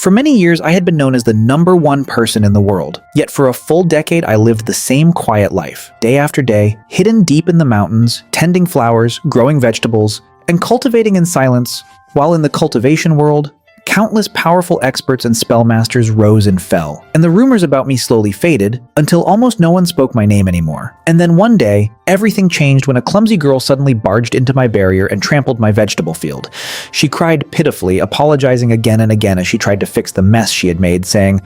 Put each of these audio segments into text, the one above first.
For many years, I had been known as the #1 person in the world. Yet for a full decade, I lived the same quiet life, day after day, hidden deep in the mountains, tending flowers, growing vegetables, and cultivating in silence. While in the cultivation world, countless powerful experts and spellmasters rose and fell, and the rumors about me slowly faded until almost no one spoke my name anymore. And then one day, everything changed when a clumsy girl suddenly barged into my barrier and trampled my vegetable field. She cried pitifully, apologizing again and again as she tried to fix the mess she had made, saying,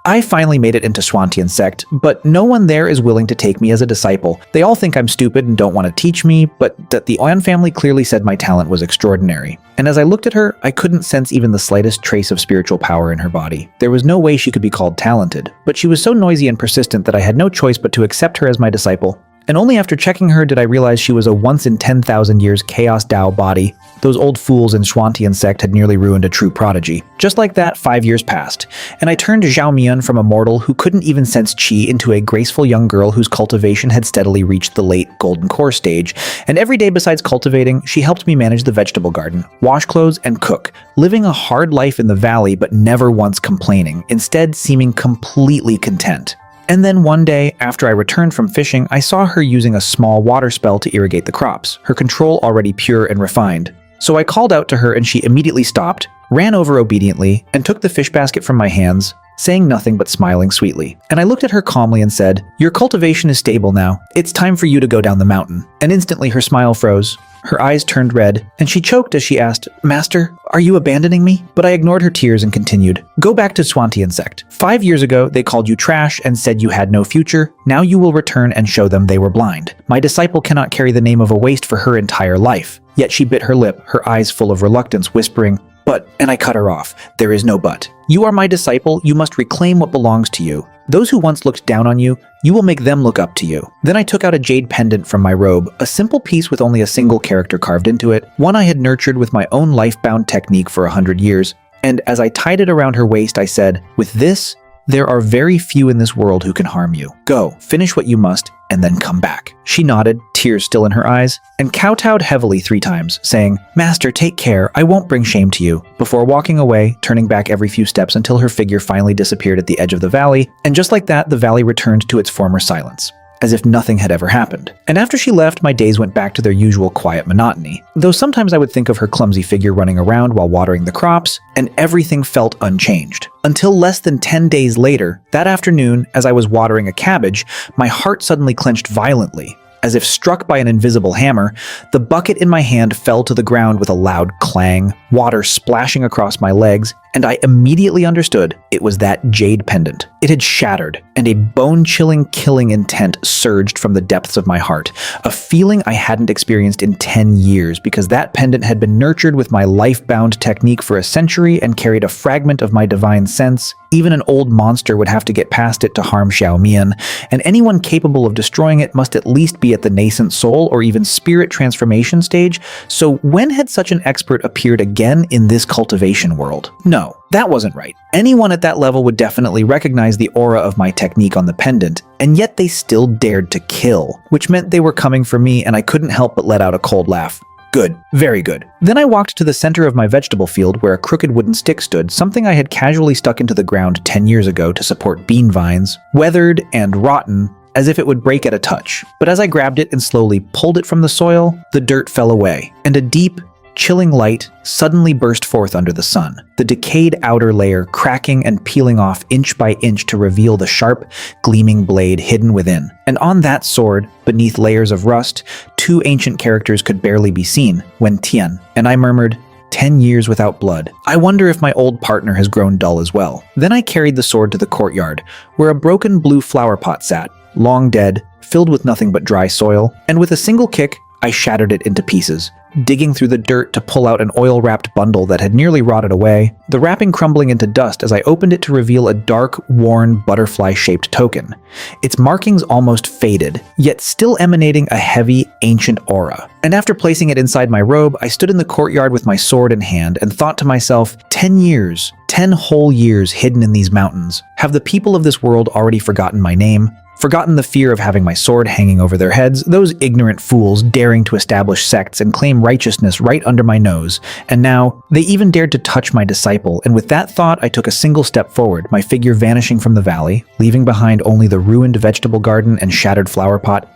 "I finally made it into Swantian sect, but no one there is willing to take me as a disciple. They all think I'm stupid and don't want to teach me, but that the An family clearly said my talent was extraordinary." And as I looked at her, I couldn't sense even the slightest trace of spiritual power in her body. There was no way she could be called talented, but she was so noisy and persistent that I had no choice but to accept her as my disciple. And only after checking her did I realize she was a once in 10,000 years Chaos Dao body. Those old fools in Swantian sect had nearly ruined a true prodigy. Just like that, 5 years passed, and I turned Zhao Mian from a mortal who couldn't even sense qi into a graceful young girl whose cultivation had steadily reached the late golden core stage. And every day besides cultivating, she helped me manage the vegetable garden, wash clothes, and cook, living a hard life in the valley but never once complaining, instead seeming completely content. And then one day, after I returned from fishing, I saw her using a small water spell to irrigate the crops, her control already pure and refined. So I called out to her and she immediately stopped, ran over obediently, and took the fish basket from my hands, saying nothing but smiling sweetly. And I looked at her calmly and said, "Your cultivation is stable now. It's time for you to go down the mountain." And instantly her smile froze. Her eyes turned red, and she choked as she asked, "Master, are you abandoning me?" But I ignored her tears and continued, "Go back to Swantian sect. 5 years ago, they called you trash and said you had no future. Now you will return and show them they were blind. My disciple cannot carry the name of a waste for her entire life." Yet she bit her lip, her eyes full of reluctance, whispering, "But," and I cut her off. "There is no but. You are my disciple, you must reclaim what belongs to you. Those who once looked down on you, you will make them look up to you." Then I took out a jade pendant from my robe, a simple piece with only a single character carved into it, one I had nurtured with my own life-bound technique for 100 years. And as I tied it around her waist, I said, "With this, there are very few in this world who can harm you. Go, finish what you must, and then come back." She nodded, tears still in her eyes, and kowtowed heavily 3 times, saying, "Master, take care, I won't bring shame to you," before walking away, turning back every few steps until her figure finally disappeared at the edge of the valley, and just like that, the valley returned to its former silence, as if nothing had ever happened. And after she left, my days went back to their usual quiet monotony, though sometimes I would think of her clumsy figure running around while watering the crops, and everything felt unchanged. Until less than 10 days later, that afternoon, as I was watering a cabbage, my heart suddenly clenched violently. As if struck by an invisible hammer, the bucket in my hand fell to the ground with a loud clang, water splashing across my legs, and I immediately understood it was that jade pendant. It had shattered, and a bone-chilling, killing intent surged from the depths of my heart, a feeling I hadn't experienced in 10 years because that pendant had been nurtured with my life-bound technique for a century and carried a fragment of my divine sense. Even an old monster would have to get past it to harm Xiao Mian, and anyone capable of destroying it must at least be at the nascent soul or even spirit transformation stage. So when had such an expert appeared again in this cultivation world? No, that wasn't right. Anyone at that level would definitely recognize the aura of my technique on the pendant, and yet they still dared to kill, which meant they were coming for me, and I couldn't help but let out a cold laugh. Good. Very good. Then I walked to the center of my vegetable field where a crooked wooden stick stood, something I had casually stuck into the ground 10 years ago to support bean vines, weathered and rotten, as if it would break at a touch. But as I grabbed it and slowly pulled it from the soil, the dirt fell away, and a deep, chilling light suddenly burst forth under the sun, the decayed outer layer cracking and peeling off inch by inch to reveal the sharp, gleaming blade hidden within. And on that sword, beneath layers of rust, 2 ancient characters could barely be seen, Wen Tian, and I murmured, 10 years without blood. I wonder if my old partner has grown dull as well. Then I carried the sword to the courtyard, where a broken blue flower pot sat, long dead, filled with nothing but dry soil, and with a single kick, I shattered it into pieces, digging through the dirt to pull out an oil-wrapped bundle that had nearly rotted away, the wrapping crumbling into dust as I opened it to reveal a dark, worn, butterfly-shaped token. Its markings almost faded, yet still emanating a heavy, ancient aura. And after placing it inside my robe, I stood in the courtyard with my sword in hand and thought to myself, 10 years, 10 whole years hidden in these mountains. Have the people of this world already forgotten my name? forgotten the fear of having my sword hanging over their heads, those ignorant fools daring to establish sects and claim righteousness right under my nose, and now they even dared to touch my disciple, and with that thought I took a single step forward, my figure vanishing from the valley, leaving behind only the ruined vegetable garden and shattered flower pot.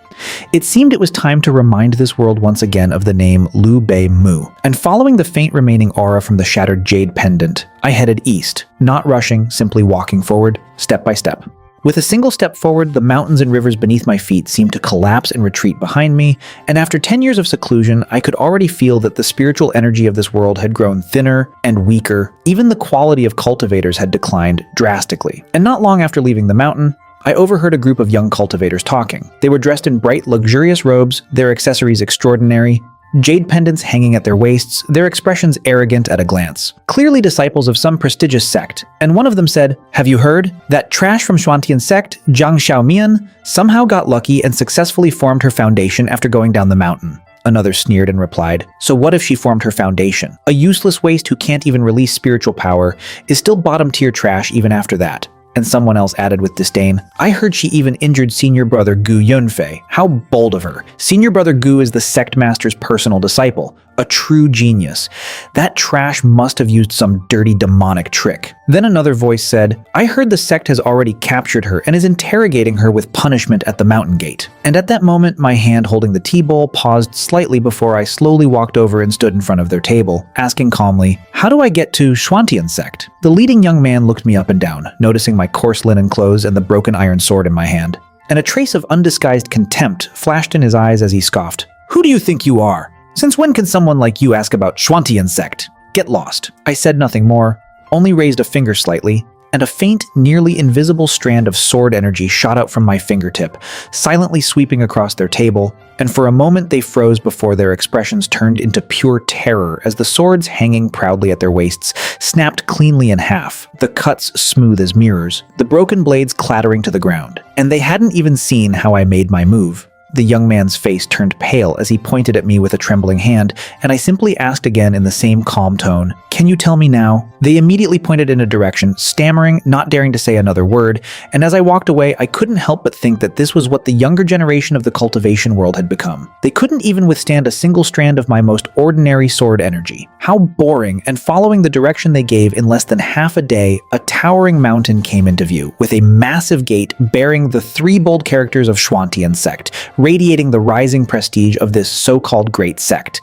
It seemed it was time to remind this world once again of the name Liu Bei Mu, and following the faint remaining aura from the shattered jade pendant, I headed east, not rushing, simply walking forward, step by step. With a single step forward, the mountains and rivers beneath my feet seemed to collapse and retreat behind me, and after 10 years of seclusion, I could already feel that the spiritual energy of this world had grown thinner and weaker. Even the quality of cultivators had declined drastically. And not long after leaving the mountain, I overheard a group of young cultivators talking. They were dressed in bright, luxurious robes, their accessories extraordinary, jade pendants hanging at their waists, their expressions arrogant at a glance. Clearly disciples of some prestigious sect, and one of them said, "Have you heard? That trash from Xuantian sect, Jiang Xiaomian, somehow got lucky and successfully formed her foundation after going down the mountain." Another sneered and replied, "So what if she formed her foundation? A useless waste who can't even release spiritual power is still bottom-tier trash even after that." And someone else added with disdain, "I heard she even injured senior brother Gu Yunfei. How bold of her. Senior brother Gu is the sect master's personal disciple. A true genius. That trash must have used some dirty demonic trick." Then another voice said, "I heard the sect has already captured her and is interrogating her with punishment at the mountain gate." And at that moment, my hand holding the tea bowl paused slightly before I slowly walked over and stood in front of their table, asking calmly, "How do I get to Xuantian sect?" The leading young man looked me up and down, noticing my coarse linen clothes and the broken iron sword in my hand. And a trace of undisguised contempt flashed in his eyes as he scoffed. "Who do you think you are? Since when can someone like you ask about Xuantian sect? Get lost." I said nothing more, only raised a finger slightly, and a faint, nearly invisible strand of sword energy shot out from my fingertip, silently sweeping across their table, and for a moment they froze before their expressions turned into pure terror as the swords hanging proudly at their waists snapped cleanly in half, the cuts smooth as mirrors, the broken blades clattering to the ground. And they hadn't even seen how I made my move. The young man's face turned pale as he pointed at me with a trembling hand, and I simply asked again in the same calm tone, "Can you tell me now?" They immediately pointed in a direction, stammering, not daring to say another word, and as I walked away, I couldn't help but think that this was what the younger generation of the cultivation world had become. They couldn't even withstand a single strand of my most ordinary sword energy. How boring, and following the direction they gave in less than half a day, a towering mountain came into view, with a massive gate bearing the three bold characters of Xuantian sect, radiating the rising prestige of this so-called great sect.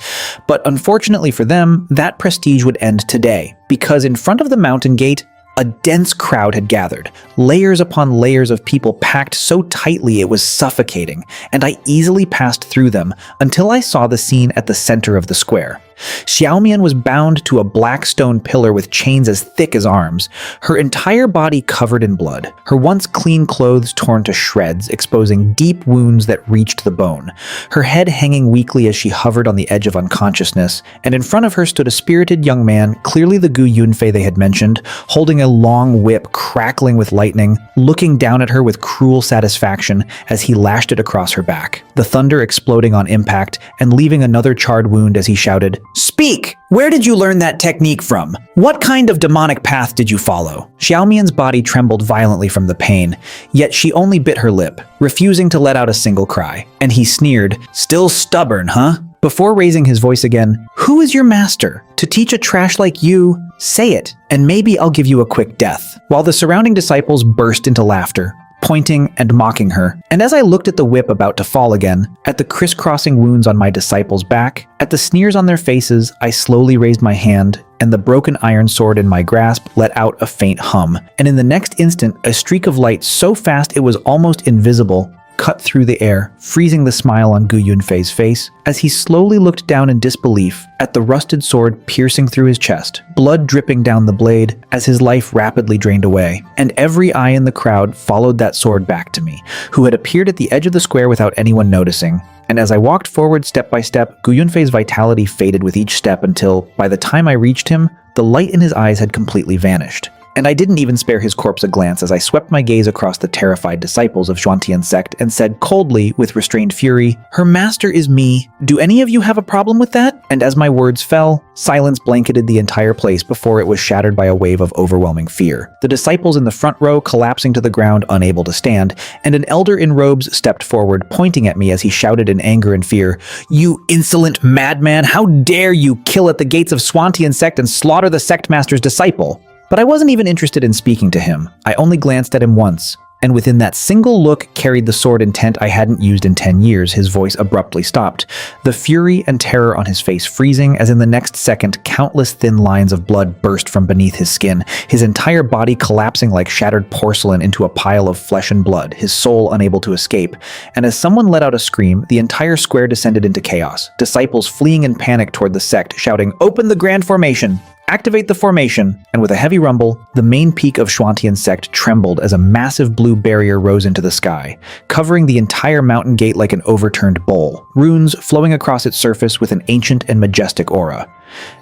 But unfortunately for them, that prestige would end today, because in front of the mountain gate, a dense crowd had gathered, layers upon layers of people packed so tightly it was suffocating, and I easily passed through them until I saw the scene at the center of the square. Xiaomian was bound to a black stone pillar with chains as thick as arms, her entire body covered in blood, her once clean clothes torn to shreds, exposing deep wounds that reached the bone, her head hanging weakly as she hovered on the edge of unconsciousness, and in front of her stood a spirited young man, clearly the Gu Yunfei they had mentioned, holding a long whip crackling with lightning, looking down at her with cruel satisfaction as he lashed it across her back, the thunder exploding on impact and leaving another charred wound as he shouted, "Speak! Where did you learn that technique from? What kind of demonic path did you follow?" Xiaomian's body trembled violently from the pain, yet she only bit her lip, refusing to let out a single cry. And he sneered, "Still stubborn, huh?" Before raising his voice again, "Who is your master? To teach a trash like you? Say it, and maybe I'll give you a quick death." While the surrounding disciples burst into laughter, pointing and mocking her. And as I looked at the whip about to fall again, at the crisscrossing wounds on my disciples' back, at the sneers on their faces, I slowly raised my hand, and the broken iron sword in my grasp let out a faint hum. And in the next instant, a streak of light so fast it was almost invisible cut through the air, freezing the smile on Gu Yunfei's face as he slowly looked down in disbelief at the rusted sword piercing through his chest, blood dripping down the blade as his life rapidly drained away. And every eye in the crowd followed that sword back to me, who had appeared at the edge of the square without anyone noticing. And as I walked forward step by step, Gu Yunfei's vitality faded with each step until, by the time I reached him, the light in his eyes had completely vanished. And I didn't even spare his corpse a glance as I swept my gaze across the terrified disciples of Xuantian's sect and said coldly, with restrained fury, "Her master is me. Do any of you have a problem with that?" And as my words fell, silence blanketed the entire place before it was shattered by a wave of overwhelming fear. The disciples in the front row collapsing to the ground, unable to stand, and an elder in robes stepped forward, pointing at me as he shouted in anger and fear, "You insolent madman! How dare you kill at the gates of Xuantian sect and slaughter the sect master's disciple?" But I wasn't even interested in speaking to him. I only glanced at him once, and within that single look carried the sword intent I hadn't used in 10 years. His voice abruptly stopped, the fury and terror on his face freezing as in the next second countless thin lines of blood burst from beneath his skin, his entire body collapsing like shattered porcelain into a pile of flesh and blood, his soul unable to escape. And as someone let out a scream, the entire square descended into chaos, disciples fleeing in panic toward the sect, shouting, "Open the grand formation! Activate the formation!" And with a heavy rumble, the main peak of Xuantian's sect trembled as a massive blue barrier rose into the sky, covering the entire mountain gate like an overturned bowl, runes flowing across its surface with an ancient and majestic aura.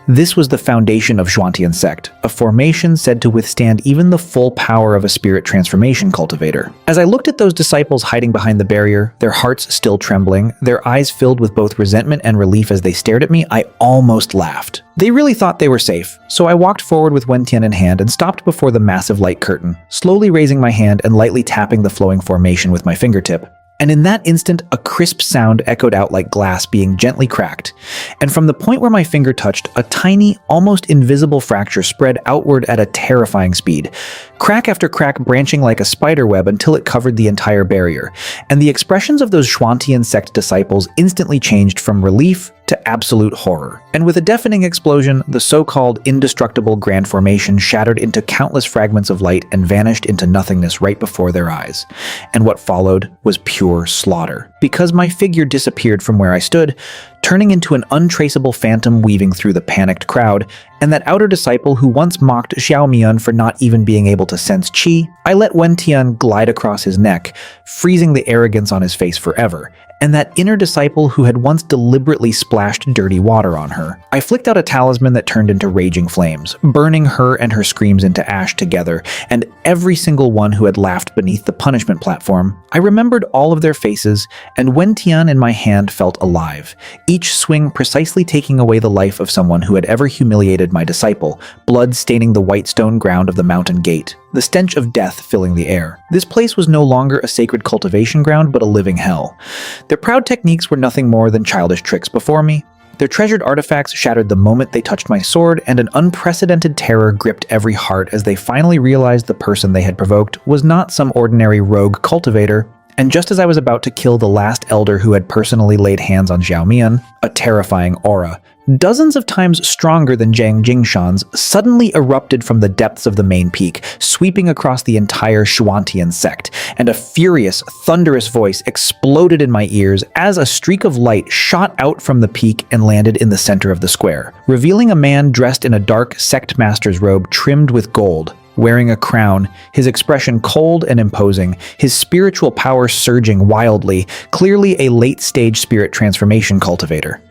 This was the foundation of Xuantian sect, a formation said to withstand even the full power of a spirit transformation cultivator. As I looked at those disciples hiding behind the barrier, their hearts still trembling, their eyes filled with both resentment and relief as they stared at me, I almost laughed. They really thought they were safe, so I walked forward with Wentian in hand and stopped before the massive light curtain, slowly raising my hand and lightly tapping the flowing formation with my fingertip. And in that instant, a crisp sound echoed out like glass being gently cracked. And from the point where my finger touched, a tiny, almost invisible fracture spread outward at a terrifying speed, crack after crack branching like a spider web until it covered the entire barrier. And the expressions of those Xuantian sect disciples instantly changed from relief to absolute horror. And with a deafening explosion, the so-called indestructible grand formation shattered into countless fragments of light and vanished into nothingness right before their eyes. And what followed was pure slaughter, because my figure disappeared from where I stood, turning into an untraceable phantom weaving through the panicked crowd, and that outer disciple who once mocked Xiaomian for not even being able to sense qi, I let Wentian glide across his neck, freezing the arrogance on his face forever, and that inner disciple who had once deliberately splashed dirty water on her. I flicked out a talisman that turned into raging flames, burning her and her screams into ash together, and every single one who had laughed beneath the punishment platform. I remembered all of their faces, and Wentian in my hand felt alive, each swing precisely taking away the life of someone who had ever humiliated my disciple, blood staining the white stone ground of the mountain gate, the stench of death filling the air. This place was no longer a sacred cultivation ground, but a living hell. Their proud techniques were nothing more than childish tricks before me. Their treasured artifacts shattered the moment they touched my sword, and an unprecedented terror gripped every heart as they finally realized the person they had provoked was not some ordinary rogue cultivator. And just as I was about to kill the last elder who had personally laid hands on Xiaomian, a terrifying aura, dozens of times stronger than Zhang Jingshan's, suddenly erupted from the depths of the main peak, sweeping across the entire Xuantian sect, and a furious, thunderous voice exploded in my ears as a streak of light shot out from the peak and landed in the center of the square, revealing a man dressed in a dark sect master's robe trimmed with gold. Wearing a crown, his expression cold and imposing, his spiritual power surging wildly, clearly a late-stage spirit transformation cultivator.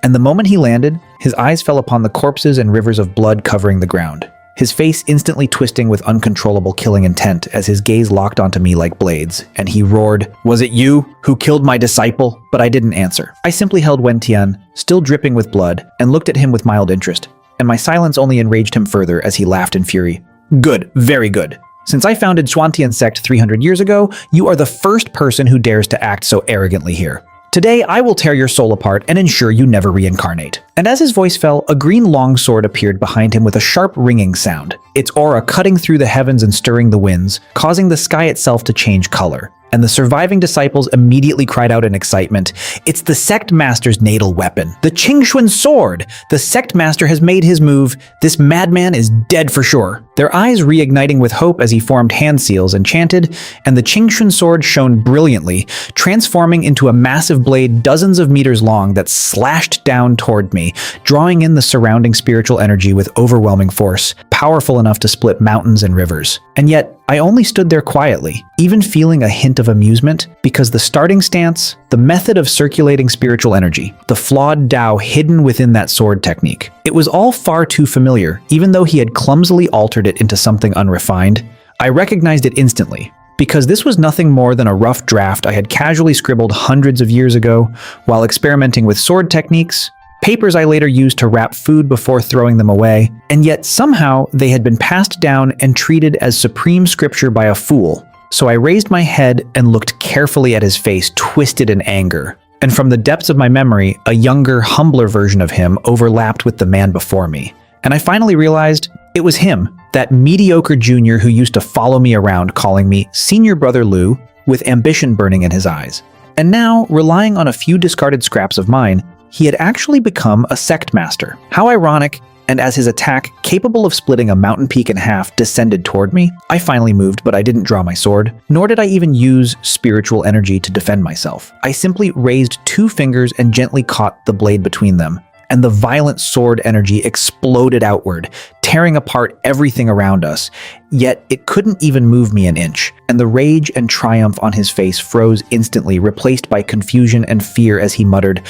And the moment he landed, his eyes fell upon the corpses and rivers of blood covering the ground, his face instantly twisting with uncontrollable killing intent as his gaze locked onto me like blades, and he roared, "Was it you who killed my disciple?" But I didn't answer. I simply held Wentian, still dripping with blood, and looked at him with mild interest, and my silence only enraged him further as he laughed in fury. "Good, very good. Since I founded Xuantian sect 300 years ago, you are the first person who dares to act so arrogantly here. Today, I will tear your soul apart and ensure you never reincarnate." And as his voice fell, a green longsword appeared behind him with a sharp ringing sound, its aura cutting through the heavens and stirring the winds, causing the sky itself to change color. And the surviving disciples immediately cried out in excitement, "It's the sect master's natal weapon, the Qingxuan sword! The sect master has made his move. This madman is dead for sure." Their eyes reigniting with hope as he formed hand seals and chanted, and the Qingxuan sword shone brilliantly, transforming into a massive blade dozens of meters long that slashed down toward me, drawing in the surrounding spiritual energy with overwhelming force, powerful enough to split mountains and rivers. And yet, I only stood there quietly, even feeling a hint of amusement, because the starting stance, the method of circulating spiritual energy, the flawed Tao hidden within that sword technique, It was all far too familiar, even though he had clumsily altered it into something unrefined. I recognized it instantly, because this was nothing more than a rough draft I had casually scribbled hundreds of years ago while experimenting with sword techniques, papers I later used to wrap food before throwing them away, and yet somehow they had been passed down and treated as supreme scripture by a fool. So I raised my head and looked carefully at his face, twisted in anger. And from the depths of my memory, a younger, humbler version of him overlapped with the man before me. And I finally realized it was him, that mediocre junior who used to follow me around calling me Senior Brother Lou, with ambition burning in his eyes. And now, relying on a few discarded scraps of mine, he had actually become a sect master. How ironic, and as his attack, capable of splitting a mountain peak in half, descended toward me, I finally moved, but I didn't draw my sword, nor did I even use spiritual energy to defend myself. I simply raised 2 fingers and gently caught the blade between them, and the violent sword energy exploded outward, tearing apart everything around us. Yet it couldn't even move me an inch, and the rage and triumph on his face froze instantly, replaced by confusion and fear as he muttered,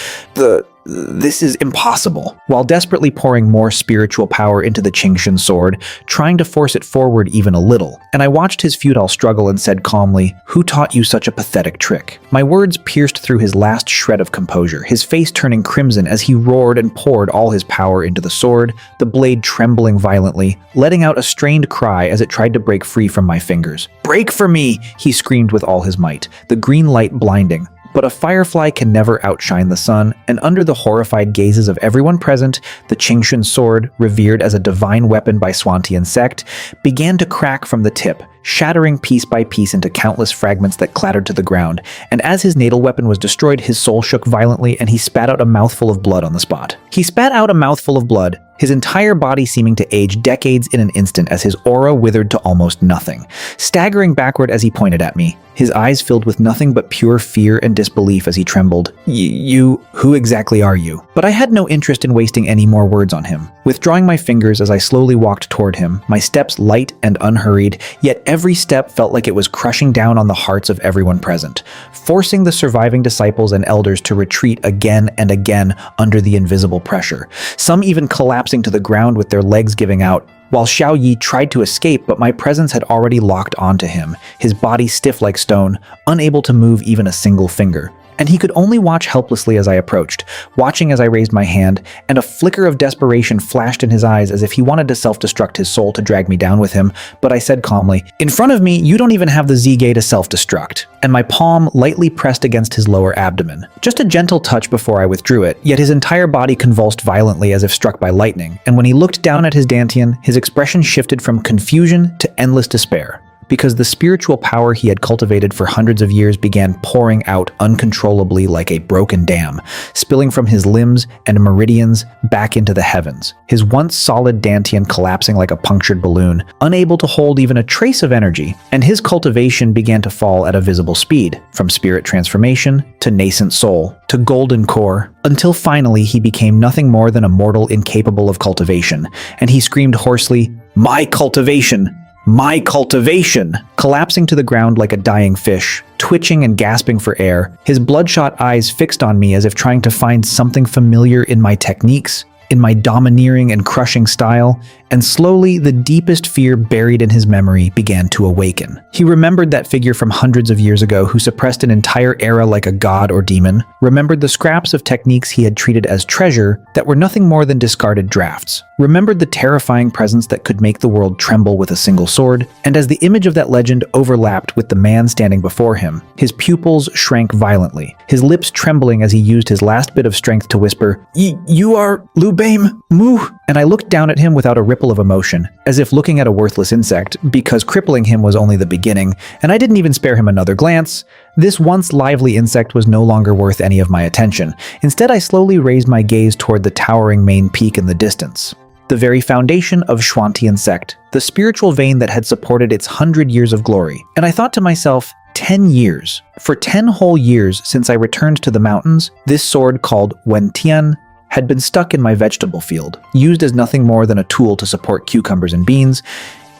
"This is impossible," while desperately pouring more spiritual power into the Qingshan sword, trying to force it forward even a little. And I watched his futile struggle and said calmly, "Who taught you such a pathetic trick?" My words pierced through his last shred of composure, his face turning crimson as he roared and poured all his power into the sword, the blade trembling violently, letting out a strained cry as it tried to break free from my fingers. "Break for me!" he screamed with all his might, the green light blinding. But a firefly can never outshine the sun, and under the horrified gazes of everyone present, the Qingshan sword, revered as a divine weapon by Swantian sect, began to crack from the tip, shattering piece by piece into countless fragments that clattered to the ground. And as his natal weapon was destroyed, his soul shook violently and he spat out a mouthful of blood on the spot. He spat out a mouthful of blood, his entire body seeming to age decades in an instant as his aura withered to almost nothing. Staggering backward as he pointed at me, his eyes filled with nothing but pure fear and disbelief as he trembled. Who exactly are you?" But I had no interest in wasting any more words on him. Withdrawing my fingers as I slowly walked toward him, my steps light and unhurried, yet every step felt like it was crushing down on the hearts of everyone present, forcing the surviving disciples and elders to retreat again and again under the invisible pressure, some even collapsing to the ground with their legs giving out, while Xiao Yi tried to escape, but my presence had already locked onto him, his body stiff like stone, unable to move even a single finger. And he could only watch helplessly as I approached, watching as I raised my hand, and a flicker of desperation flashed in his eyes as if he wanted to self-destruct his soul to drag me down with him, but I said calmly, "In front of me, you don't even have the Z-Gay to self-destruct," and my palm lightly pressed against his lower abdomen. Just a gentle touch before I withdrew it, yet his entire body convulsed violently as if struck by lightning, and when he looked down at his dantian, his expression shifted from confusion to endless despair. Because the spiritual power he had cultivated for hundreds of years began pouring out uncontrollably like a broken dam, spilling from his limbs and meridians back into the heavens, his once solid dantian collapsing like a punctured balloon, unable to hold even a trace of energy, and his cultivation began to fall at a visible speed, from spirit transformation to nascent soul to golden core, until finally he became nothing more than a mortal incapable of cultivation, and he screamed hoarsely, "My cultivation! My cultivation!" collapsing to the ground like a dying fish, twitching and gasping for air, his bloodshot eyes fixed on me as if trying to find something familiar in my techniques, in my domineering and crushing style, and slowly the deepest fear buried in his memory began to awaken. He remembered that figure from hundreds of years ago who suppressed an entire era like a god or demon, remembered the scraps of techniques he had treated as treasure that were nothing more than discarded drafts, remembered the terrifying presence that could make the world tremble with a single sword, and as the image of that legend overlapped with the man standing before him, his pupils shrank violently, his lips trembling as he used his last bit of strength to whisper, You are Liu Bame Mu," and I looked down at him without a ripple of emotion, as if looking at a worthless insect, because crippling him was only the beginning, and I didn't even spare him another glance. This once lively insect was no longer worth any of my attention. Instead, I slowly raised my gaze toward the towering main peak in the distance, the very foundation of Swantian sect, the spiritual vein that had supported its 100 years of glory. And I thought to myself, 10 years. For 10 whole years since I returned to the mountains, this sword called Wentian had been stuck in my vegetable field, used as nothing more than a tool to support cucumbers and beans.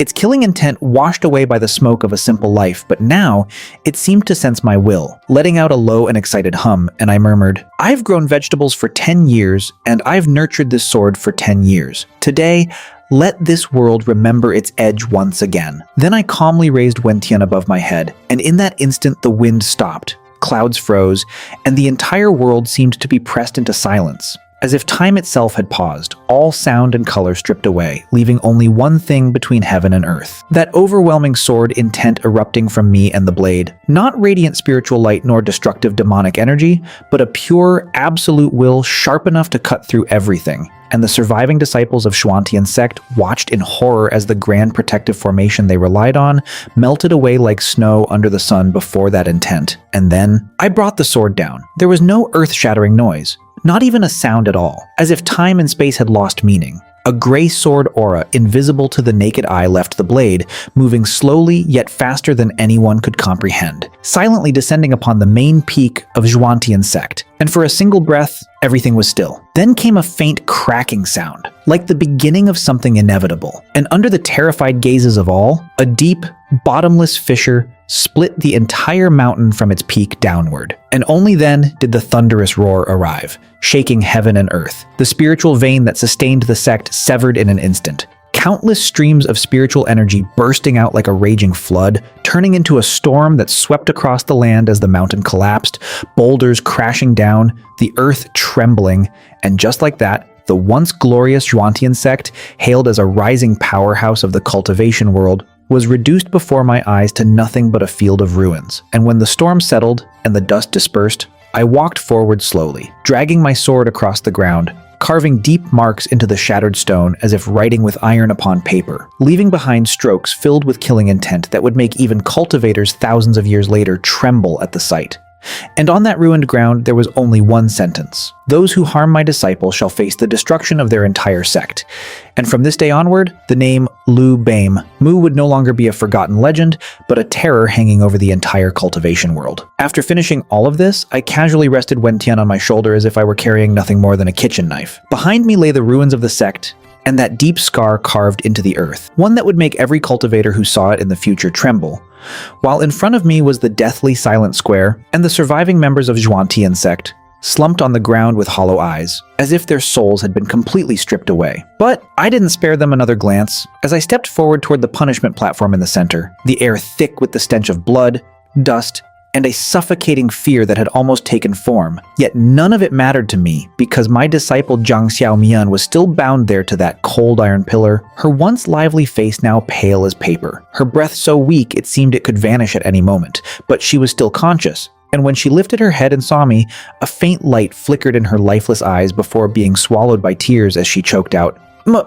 Its killing intent washed away by the smoke of a simple life, but now it seemed to sense my will, letting out a low and excited hum, and I murmured, "I've grown vegetables for 10 years, and I've nurtured this sword for 10 years. Today, let this world remember its edge once again." Then I calmly raised Wentian above my head, and in that instant the wind stopped, clouds froze, and the entire world seemed to be pressed into silence. As if time itself had paused, all sound and color stripped away, leaving only one thing between heaven and earth. That overwhelming sword intent erupting from me and the blade. Not radiant spiritual light nor destructive demonic energy, but a pure, absolute will sharp enough to cut through everything. And the surviving disciples of Xuantian sect watched in horror as the grand protective formation they relied on melted away like snow under the sun before that intent. And then, I brought the sword down. There was no earth-shattering noise. Not even a sound at all, as if time and space had lost meaning. A gray sword aura, invisible to the naked eye, left the blade, moving slowly yet faster than anyone could comprehend, silently descending upon the main peak of Xuantian sect. And for a single breath, everything was still. Then came a faint cracking sound, like the beginning of something inevitable. And under the terrified gazes of all, a deep, bottomless fissure split the entire mountain from its peak downward. And only then did the thunderous roar arrive, shaking heaven and earth. The spiritual vein that sustained the sect severed in an instant. Countless streams of spiritual energy bursting out like a raging flood, turning into a storm that swept across the land as the mountain collapsed, boulders crashing down, the earth trembling, and just like that, the once glorious Xuantian sect, hailed as a rising powerhouse of the cultivation world, was reduced before my eyes to nothing but a field of ruins. And when the storm settled and the dust dispersed, I walked forward slowly, dragging my sword across the ground, carving deep marks into the shattered stone as if writing with iron upon paper, leaving behind strokes filled with killing intent that would make even cultivators thousands of years later tremble at the sight. And on that ruined ground there was only one sentence: "Those who harm my disciple shall face the destruction of their entire sect." And from this day onward, the name Lu Bame Mu would no longer be a forgotten legend, but a terror hanging over the entire cultivation world. After finishing all of this, I casually rested Wentian on my shoulder as if I were carrying nothing more than a kitchen knife. Behind me lay the ruins of the sect, and that deep scar carved into the earth, one that would make every cultivator who saw it in the future tremble. While in front of me was the deathly silent square, and the surviving members of Xuantian sect, slumped on the ground with hollow eyes, as if their souls had been completely stripped away. But I didn't spare them another glance. As I stepped forward toward the punishment platform in the center, the air thick with the stench of blood, dust, and a suffocating fear that had almost taken form. Yet none of it mattered to me, because my disciple Zhang Xiaomian was still bound there to that cold iron pillar, her once lively face now pale as paper, her breath so weak it seemed it could vanish at any moment, but she was still conscious. And when she lifted her head and saw me, a faint light flickered in her lifeless eyes before being swallowed by tears as she choked out,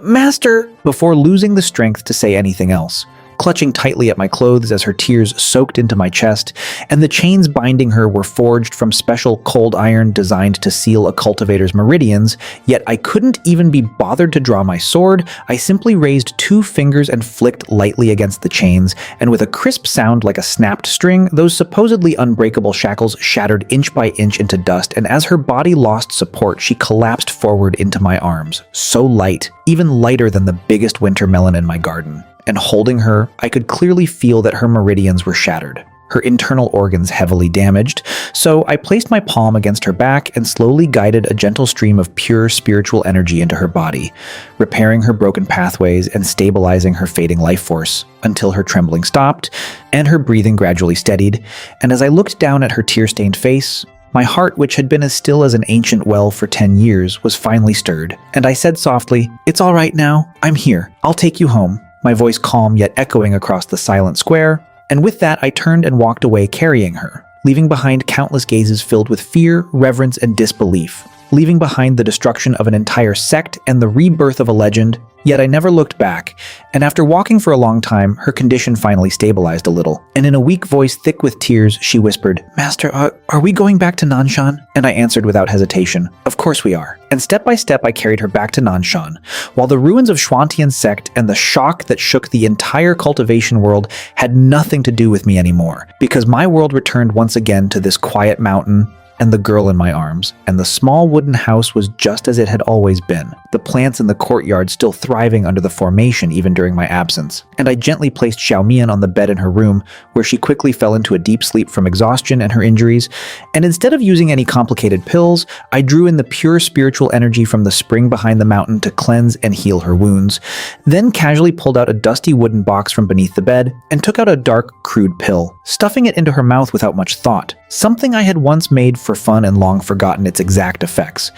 "Master," before losing the strength to say anything else. Clutching tightly at my clothes as her tears soaked into my chest, and the chains binding her were forged from special cold iron designed to seal a cultivator's meridians, yet I couldn't even be bothered to draw my sword. I simply raised 2 fingers and flicked lightly against the chains, and with a crisp sound like a snapped string, those supposedly unbreakable shackles shattered inch by inch into dust, and as her body lost support, she collapsed forward into my arms, so light, even lighter than the biggest winter melon in my garden. And holding her, I could clearly feel that her meridians were shattered, her internal organs heavily damaged, so I placed my palm against her back and slowly guided a gentle stream of pure spiritual energy into her body, repairing her broken pathways and stabilizing her fading life force until her trembling stopped and her breathing gradually steadied. And as I looked down at her tear-stained face, my heart, which had been as still as an ancient well for 10 years, was finally stirred, and I said softly, "It's all right now. I'm here. I'll take you home." My voice calm yet echoing across the silent square, and with that I turned and walked away carrying her, leaving behind countless gazes filled with fear, reverence, and disbelief, leaving behind the destruction of an entire sect and the rebirth of a legend. Yet I never looked back, and after walking for a long time, her condition finally stabilized a little, and in a weak voice thick with tears, she whispered, "Master, are we going back to Nanshan?" And I answered without hesitation, "Of course we are." And step by step I carried her back to Nanshan, while the ruins of Xuantian sect and the shock that shook the entire cultivation world had nothing to do with me anymore, because my world returned once again to this quiet mountain, and the girl in my arms, and the small wooden house was just as it had always been, the plants in the courtyard still thriving under the formation even during my absence. And I gently placed Xiaomian on the bed in her room, where she quickly fell into a deep sleep from exhaustion and her injuries, and instead of using any complicated pills, I drew in the pure spiritual energy from the spring behind the mountain to cleanse and heal her wounds, then casually pulled out a dusty wooden box from beneath the bed and took out a dark, crude pill, stuffing it into her mouth without much thought, something I had once made for fun and long forgotten its exact effects,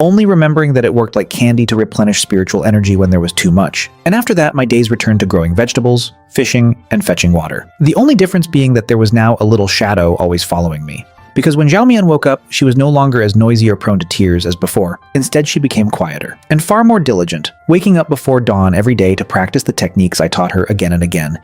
only remembering that it worked like candy to replenish spiritual energy when there was too much. And after that, my days returned to growing vegetables, fishing, and fetching water. The only difference being that there was now a little shadow always following me. Because when Xiaomian woke up, she was no longer as noisy or prone to tears as before. Instead, she became quieter and far more diligent, waking up before dawn every day to practice the techniques I taught her again and again.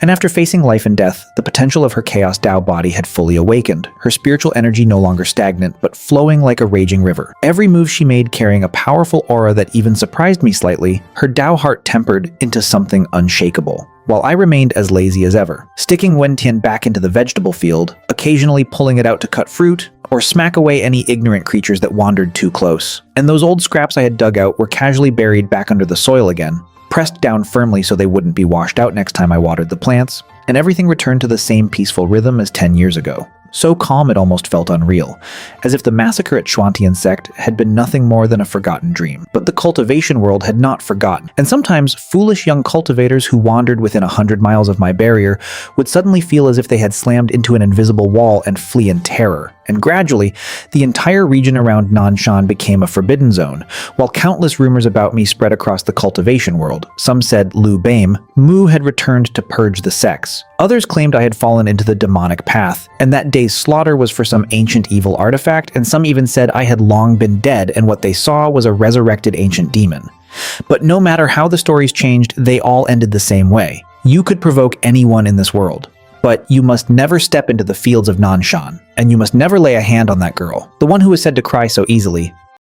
And after facing life and death, the potential of her Chaos Dao body had fully awakened, her spiritual energy no longer stagnant, but flowing like a raging river. Every move she made carrying a powerful aura that even surprised me slightly, her Dao heart tempered into something unshakable, while I remained as lazy as ever, sticking Wentian back into the vegetable field, occasionally pulling it out to cut fruit, or smack away any ignorant creatures that wandered too close. And those old scraps I had dug out were casually buried back under the soil again, pressed down firmly so they wouldn't be washed out next time I watered the plants, and everything returned to the same peaceful rhythm as 10 years ago. So calm it almost felt unreal, as if the massacre at Shuantian sect had been nothing more than a forgotten dream. But the cultivation world had not forgotten, and sometimes foolish young cultivators who wandered within 100 miles of my barrier would suddenly feel as if they had slammed into an invisible wall and flee in terror. And gradually, the entire region around Nanshan became a forbidden zone, while countless rumors about me spread across the cultivation world. Some said Lu Bame, Mu had returned to purge the sects. Others claimed I had fallen into the demonic path, and that day's slaughter was for some ancient evil artifact, and some even said I had long been dead and what they saw was a resurrected ancient demon. But no matter how the stories changed, they all ended the same way. You could provoke anyone in this world, but you must never step into the fields of Nanshan, and you must never lay a hand on that girl, the one who was said to cry so easily,